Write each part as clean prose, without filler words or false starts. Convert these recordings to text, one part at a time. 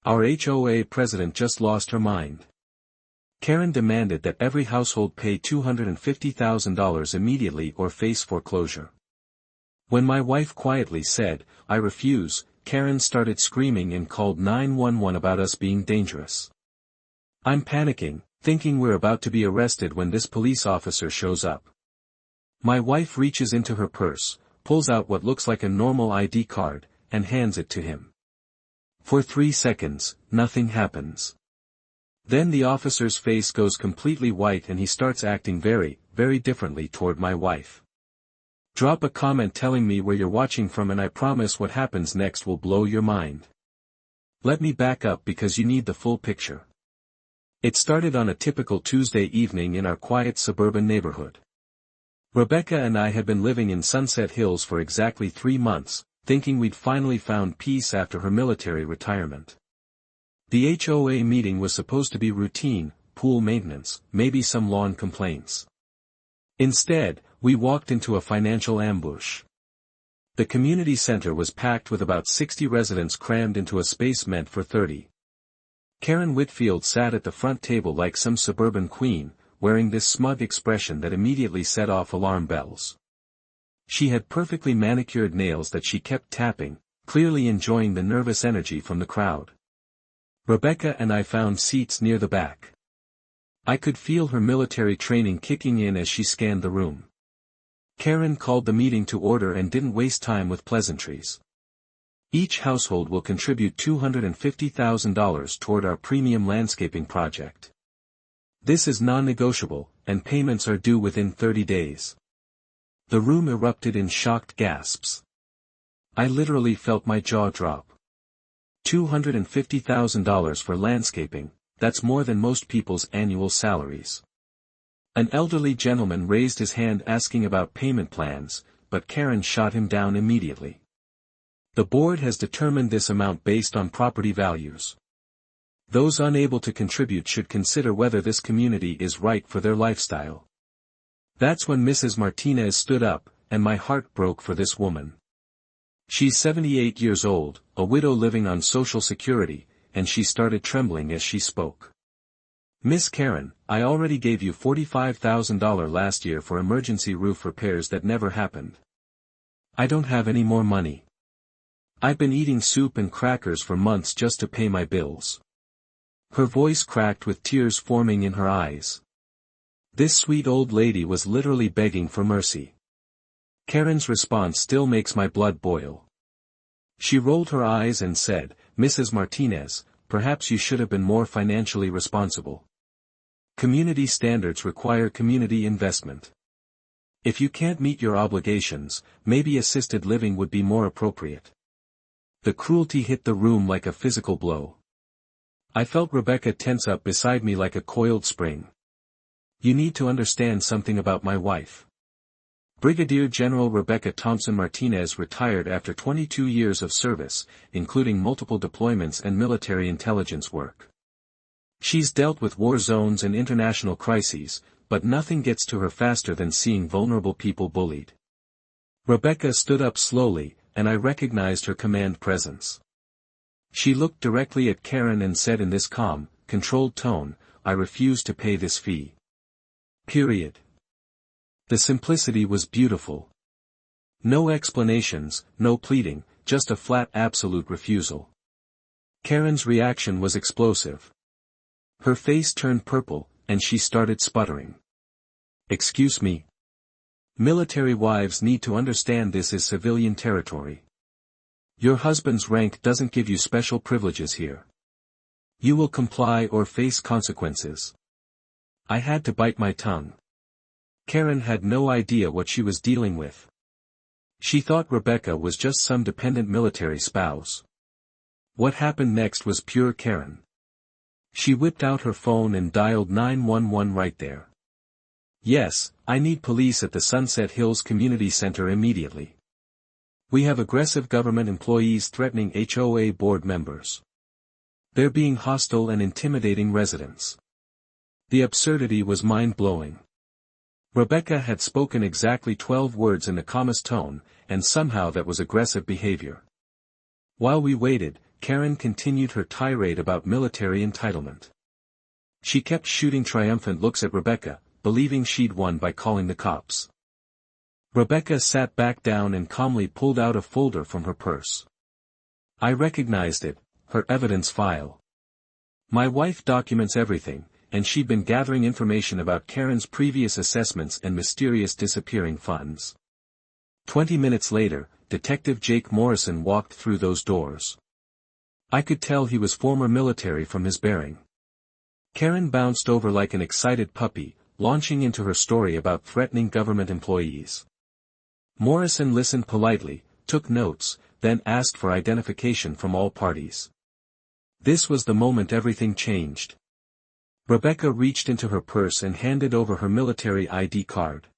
Our HOA president just lost her mind. Karen demanded that every household pay $250,000 immediately or face foreclosure. When my wife quietly said, "I refuse," Karen started screaming and called 911 about us being dangerous. I'm panicking, thinking we're about to be arrested when this police officer shows up. My wife reaches into her purse, pulls out what looks like a normal ID card, and hands it to him. For 3 seconds, nothing happens. Then the officer's face goes completely white and he starts acting very, very differently toward my wife. Drop a comment telling me where you're watching from and I promise what happens next will blow your mind. Let me back up because you need the full picture. It started on a typical Tuesday evening in our quiet suburban neighborhood. Rebecca and I had been living in Sunset Hills for exactly 3 months, thinking we'd finally found peace after her military retirement. The HOA meeting was supposed to be routine, pool maintenance, maybe some lawn complaints. Instead, we walked into a financial ambush. The community center was packed with about 60 residents crammed into a space meant for 30. Karen Whitfield sat at the front table like some suburban queen, wearing this smug expression that immediately set off alarm bells. She had perfectly manicured nails that she kept tapping, clearly enjoying the nervous energy from the crowd. Rebecca and I found seats near the back. I could feel her military training kicking in as she scanned the room. Karen called the meeting to order and didn't waste time with pleasantries. Each household will contribute $250,000 toward our premium landscaping project. This is non-negotiable, and payments are due within 30 days. The room erupted in shocked gasps. I literally felt my jaw drop. $250,000 for landscaping, that's more than most people's annual salaries. An elderly gentleman raised his hand asking about payment plans, but Karen shot him down immediately. The board has determined this amount based on property values. Those unable to contribute should consider whether this community is right for their lifestyle. That's when Mrs. Martinez stood up, and my heart broke for this woman. She's 78 years old, a widow living on Social Security, and she started trembling as she spoke. "Miss Karen, I already gave you $45,000 last year for emergency roof repairs that never happened. I don't have any more money. I've been eating soup and crackers for months just to pay my bills." Her voice cracked with tears forming in her eyes. This sweet old lady was literally begging for mercy. Karen's response still makes my blood boil. She rolled her eyes and said, "Mrs. Martinez, perhaps you should have been more financially responsible. Community standards require community investment. If you can't meet your obligations, maybe assisted living would be more appropriate." The cruelty hit the room like a physical blow. I felt Rebecca tense up beside me like a coiled spring. "You need to understand something about my wife." Brigadier General Rebecca Thompson Martinez retired after 22 years of service, including multiple deployments and military intelligence work. She's dealt with war zones and international crises, but nothing gets to her faster than seeing vulnerable people bullied. Rebecca stood up slowly, and I recognized her command presence. She looked directly at Karen and said in this calm, controlled tone, "I refuse to pay this fee. Period." The simplicity was beautiful. No explanations, no pleading, just a flat absolute refusal. Karen's reaction was explosive. Her face turned purple, and she started sputtering. "Excuse me. Military wives need to understand this is civilian territory. Your husband's rank doesn't give you special privileges here. You will comply or face consequences." I had to bite my tongue. Karen had no idea what she was dealing with. She thought Rebecca was just some dependent military spouse. What happened next was pure Karen. She whipped out her phone and dialed 911 right there. "Yes, I need police at the Sunset Hills Community Center immediately. We have aggressive government employees threatening HOA board members. They're being hostile and intimidating residents." The absurdity was mind-blowing. Rebecca had spoken exactly 12 words in the calmest tone, and somehow that was aggressive behavior. While we waited, Karen continued her tirade about military entitlement. She kept shooting triumphant looks at Rebecca, believing she'd won by calling the cops. Rebecca sat back down and calmly pulled out a folder from her purse. I recognized it, her evidence file. My wife documents everything, and she'd been gathering information about Karen's previous assessments and mysterious disappearing funds. 20 minutes later, Detective Jake Morrison walked through those doors. I could tell he was former military from his bearing. Karen bounced over like an excited puppy, launching into her story about threatening government employees. Morrison listened politely, took notes, then asked for identification from all parties. This was the moment everything changed. Rebecca reached into her purse and handed over her military ID card.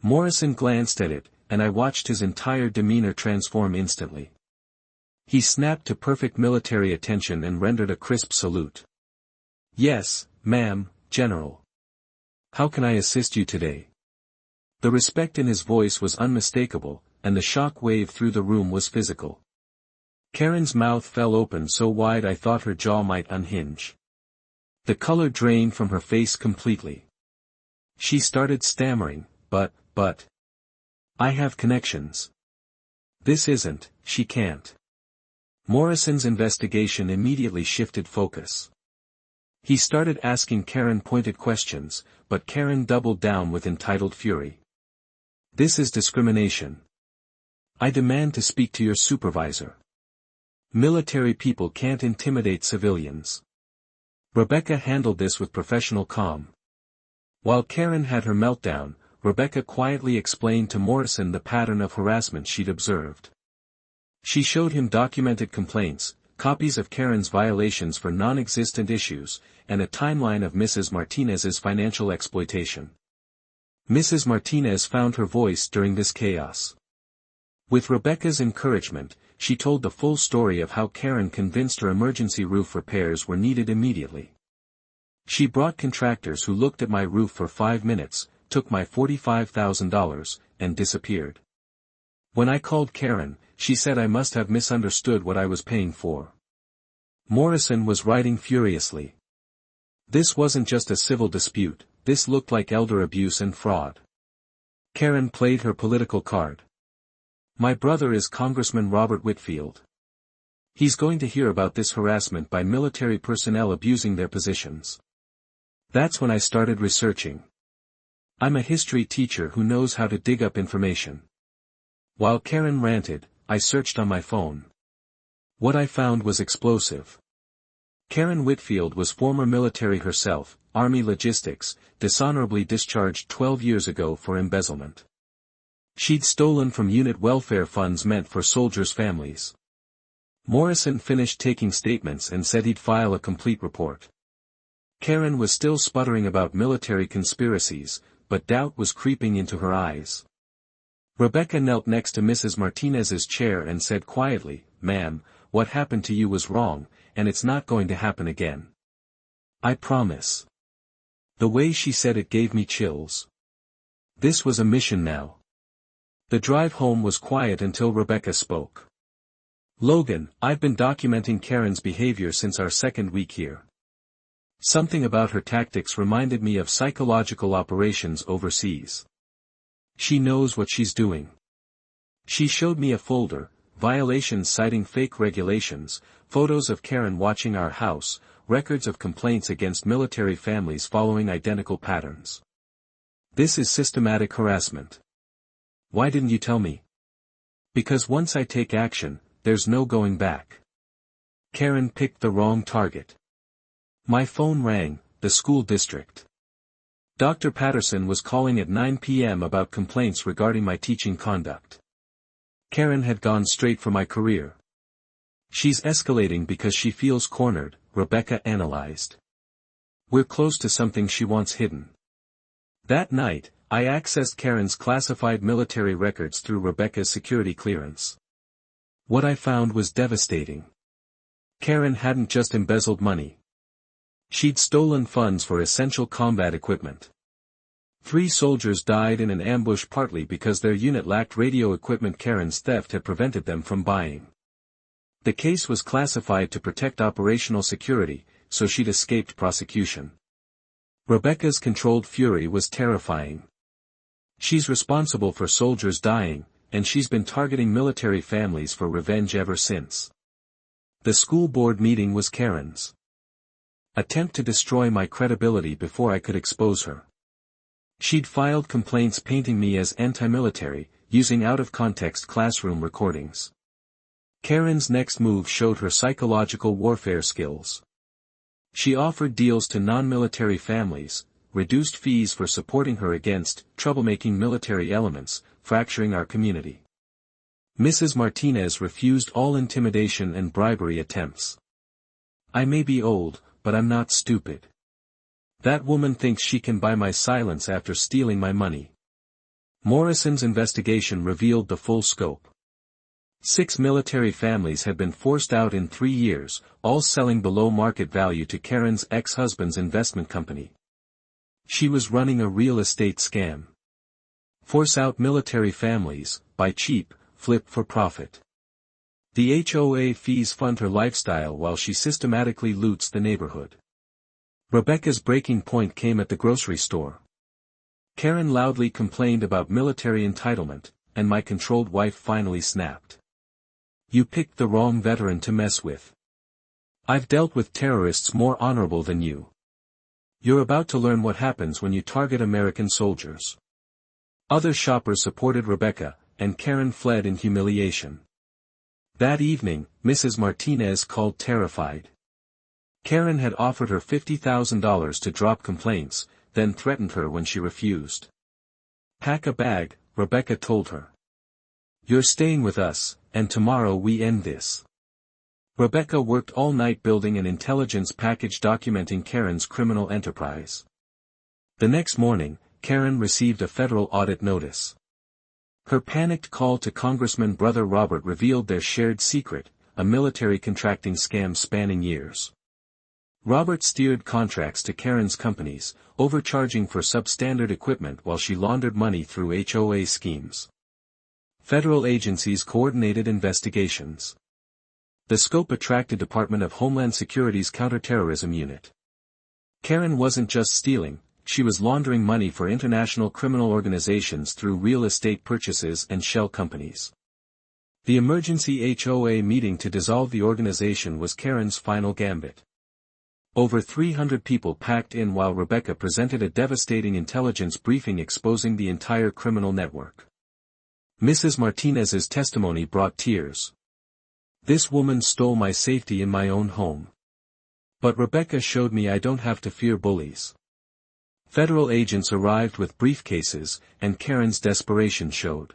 Morrison glanced at it, and I watched his entire demeanor transform instantly. He snapped to perfect military attention and rendered a crisp salute. "Yes, ma'am, General. How can I assist you today?" The respect in his voice was unmistakable, and the shock wave through the room was physical. Karen's mouth fell open so wide I thought her jaw might unhinge. The color drained from her face completely. She started stammering, but, I have connections. This isn't, she can't. Morrison's investigation immediately shifted focus. He started asking Karen pointed questions, but Karen doubled down with entitled fury. "This is discrimination. I demand to speak to your supervisor. Military people can't intimidate civilians." Rebecca handled this with professional calm. While Karen had her meltdown, Rebecca quietly explained to Morrison the pattern of harassment she'd observed. She showed him documented complaints, copies of Karen's violations for non-existent issues, and a timeline of Mrs. Martinez's financial exploitation. Mrs. Martinez found her voice during this chaos. With Rebecca's encouragement, she told the full story of how Karen convinced her emergency roof repairs were needed immediately. She brought contractors who looked at my roof for 5 minutes, took my $45,000, and disappeared. When I called Karen, she said I must have misunderstood what I was paying for. Morrison was writing furiously. This wasn't just a civil dispute, this looked like elder abuse and fraud. Karen played her political card. "My brother is Congressman Robert Whitfield. He's going to hear about this harassment by military personnel abusing their positions." That's when I started researching. I'm a history teacher who knows how to dig up information. While Karen ranted, I searched on my phone. What I found was explosive. Karen Whitfield was former military herself, Army Logistics, dishonorably discharged 12 years ago for embezzlement. She'd stolen from unit welfare funds meant for soldiers' families. Morrison finished taking statements and said he'd file a complete report. Karen was still sputtering about military conspiracies, but doubt was creeping into her eyes. Rebecca knelt next to Mrs. Martinez's chair and said quietly, "Ma'am, what happened to you was wrong, and it's not going to happen again. I promise." The way she said it gave me chills. This was a mission now. The drive home was quiet until Rebecca spoke. "Logan, I've been documenting Karen's behavior since our second week here. Something about her tactics reminded me of psychological operations overseas. She knows what she's doing." She showed me a folder, violations citing fake regulations, photos of Karen watching our house, records of complaints against military families following identical patterns. This is systematic harassment. Why didn't you tell me? Because once I take action, there's no going back. Karen picked the wrong target. My phone rang, the school district. Dr. Patterson was calling at 9 p.m. about complaints regarding my teaching conduct. Karen had gone straight for my career. She's escalating because she feels cornered, Rebecca analyzed. We're close to something she wants hidden. That night, I accessed Karen's classified military records through Rebecca's security clearance. What I found was devastating. Karen hadn't just embezzled money. She'd stolen funds for essential combat equipment. 3 soldiers died in an ambush partly because their unit lacked radio equipment Karen's theft had prevented them from buying. The case was classified to protect operational security, so she'd escaped prosecution. Rebecca's controlled fury was terrifying. She's responsible for soldiers dying, and she's been targeting military families for revenge ever since. The school board meeting was Karen's attempt to destroy my credibility before I could expose her. She'd filed complaints painting me as anti-military, using out-of-context classroom recordings. Karen's next move showed her psychological warfare skills. She offered deals to non-military families, reduced fees for supporting her against troublemaking military elements, fracturing our community. Mrs. Martinez refused all intimidation and bribery attempts. I may be old, but I'm not stupid. That woman thinks she can buy my silence after stealing my money. Morrison's investigation revealed the full scope. 6 military families had been forced out in 3 years, all selling below market value to Karen's ex-husband's investment company. She was running a real estate scam. Force out military families, buy cheap, flip for profit. The HOA fees fund her lifestyle while she systematically loots the neighborhood. Rebecca's breaking point came at the grocery store. Karen loudly complained about military entitlement, and my controlled wife finally snapped. You picked the wrong veteran to mess with. I've dealt with terrorists more honorable than you. You're about to learn what happens when you target American soldiers. Other shoppers supported Rebecca, and Karen fled in humiliation. That evening, Mrs. Martinez called terrified. Karen had offered her $50,000 to drop complaints, then threatened her when she refused. Pack a bag, Rebecca told her. You're staying with us, and tomorrow we end this. Rebecca worked all night building an intelligence package documenting Karen's criminal enterprise. The next morning, Karen received a federal audit notice. Her panicked call to Congressman Brother Robert revealed their shared secret, a military contracting scam spanning years. Robert steered contracts to Karen's companies, overcharging for substandard equipment while she laundered money through HOA schemes. Federal agencies coordinated investigations. The scope attracted Department of Homeland Security's Counterterrorism Unit. Karen wasn't just stealing, she was laundering money for international criminal organizations through real estate purchases and shell companies. The emergency HOA meeting to dissolve the organization was Karen's final gambit. Over 300 people packed in while Rebecca presented a devastating intelligence briefing exposing the entire criminal network. Mrs. Martinez's testimony brought tears. This woman stole my safety in my own home. But Rebecca showed me I don't have to fear bullies. Federal agents arrived with briefcases, and Karen's desperation showed.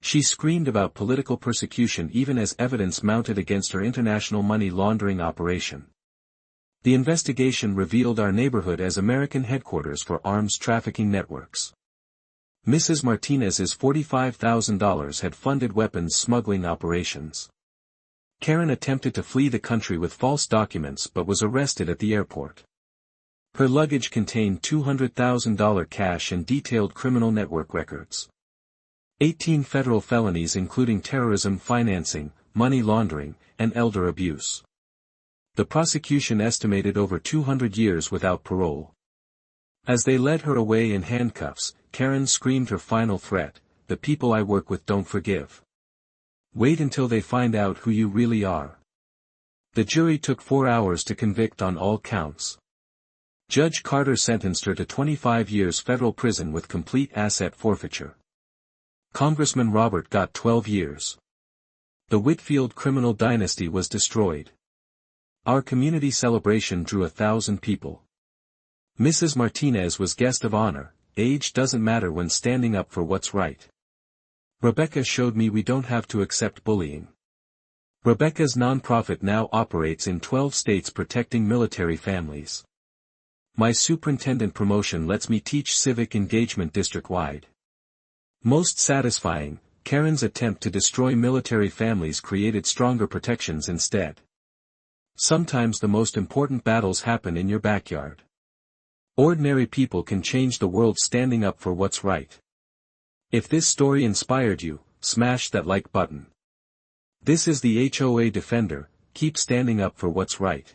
She screamed about political persecution even as evidence mounted against her international money laundering operation. The investigation revealed our neighborhood as American headquarters for arms trafficking networks. Mrs. Martinez's $45,000 had funded weapons smuggling operations. Karen attempted to flee the country with false documents but was arrested at the airport. Her luggage contained $200,000 cash and detailed criminal network records. 18 federal felonies including terrorism financing, money laundering, and elder abuse. The prosecution estimated over 200 years without parole. As they led her away in handcuffs, Karen screamed her final threat, "The people I work with don't forgive. Wait until they find out who you really are." The jury took 4 hours to convict on all counts. Judge Carter sentenced her to 25 years federal prison with complete asset forfeiture. Congressman Robert got 12 years. The Whitfield criminal dynasty was destroyed. Our community celebration drew 1,000 people. Mrs. Martinez was guest of honor. Age doesn't matter when standing up for what's right. Rebecca showed me we don't have to accept bullying. Rebecca's nonprofit now operates in 12 states protecting military families. My superintendent promotion lets me teach civic engagement district-wide. Most satisfying, Karen's attempt to destroy military families created stronger protections instead. Sometimes the most important battles happen in your backyard. Ordinary people can change the world standing up for what's right. If this story inspired you, smash that like button. This is the HOA defender, keep standing up for what's right.